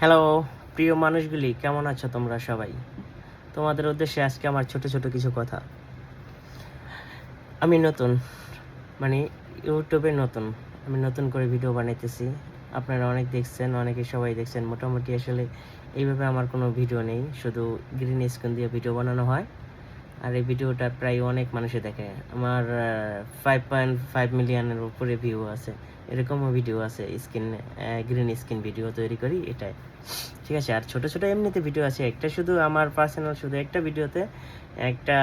Hello প্রিয় মানুষগুলি, কেমন আছো তোমরা সবাই? তোমাদের উদ্দেশ্যে আজকে আমার ছোট ছোট কিছু কথা। আমি নতুন, মানে ইউটিউবে নতুন। আমি নতুন করে ভিডিও বানাইতেছি। আপনারা অনেক দেখছেন, অনেকে সবাই দেখছেন। মোটামুটি আসলে এইভাবে আমার কোনো ভিডিও নেই, শুধু গ্রিন স্ক্রিন দিয়ে ভিডিও বানানো হয়। আর এই ভিডিওটা প্রায় অনেক মানুষে দেখে। আমার 5.5 মিলিয়নের উপরে ভিউ আছে। এরকমও ভিডিও আছে, গ্রিন স্ক্রিন ভিডিও তৈরি করি এটাই। ঠিক আছে। আর ছোট ছোট এমনিতে ভিডিও আছে, একটা শুধু আমার পার্সোনাল, শুধু একটা ভিডিওতে একটা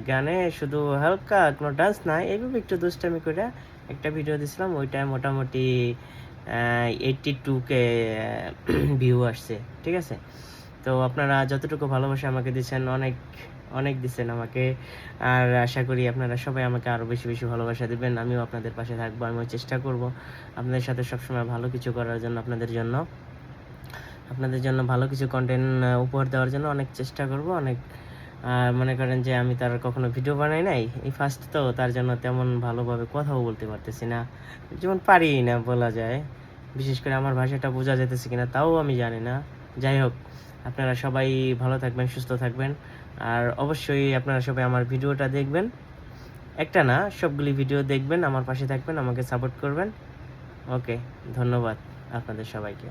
গানে শুধু হালকা কোনো ডান্স নাই, এইভাবে একটু দুষ্টামি করে একটা ভিডিও দিছিলাম। ওইটা মোটামুটি 82K ভিউ আসছে। ঠিক আছে। তো আপনারা যতটুকু ভালোবাসা আমাকে দিচ্ছেন, অনেক অনেক দিচ্ছেন আমাকে। আর আশা করি আপনারা সবাই আমাকে আরও বেশি বেশি ভালোবাসা দেবেন। আমিও আপনাদের পাশে থাকবো। আমিও চেষ্টা করব আপনাদের সাথে সবসময় ভালো কিছু করার জন্য, আপনাদের জন্য ভালো কিছু কন্টেন্ট উপহার দেওয়ার জন্য অনেক চেষ্টা করব। অনেক মনে করেন যে আমি তার কখনো ভিডিও বানাই নাই, এই ফার্স্ট, তো তার জন্য তেমন ভালোভাবে কথাও বলতে পারতেছি না, যেমন পারি না বলা যায়। বিশেষ করে আমার ভাষাটা বোঝা যেতেছে কিনা তাও আমি জানি না। যাই হোক, আপনারা সবাই ভালো থাকবেন, সুস্থ থাকবেন। আর অবশ্যই আপনারা সবাই আমার ভিডিওটা দেখবেন, একটা না সবগুলি ভিডিও দেখবেন, আমার পাশে থাকবেন, আমাকে সাপোর্ট করবেন। ওকে, ধন্যবাদ আপনাদের সবাইকে।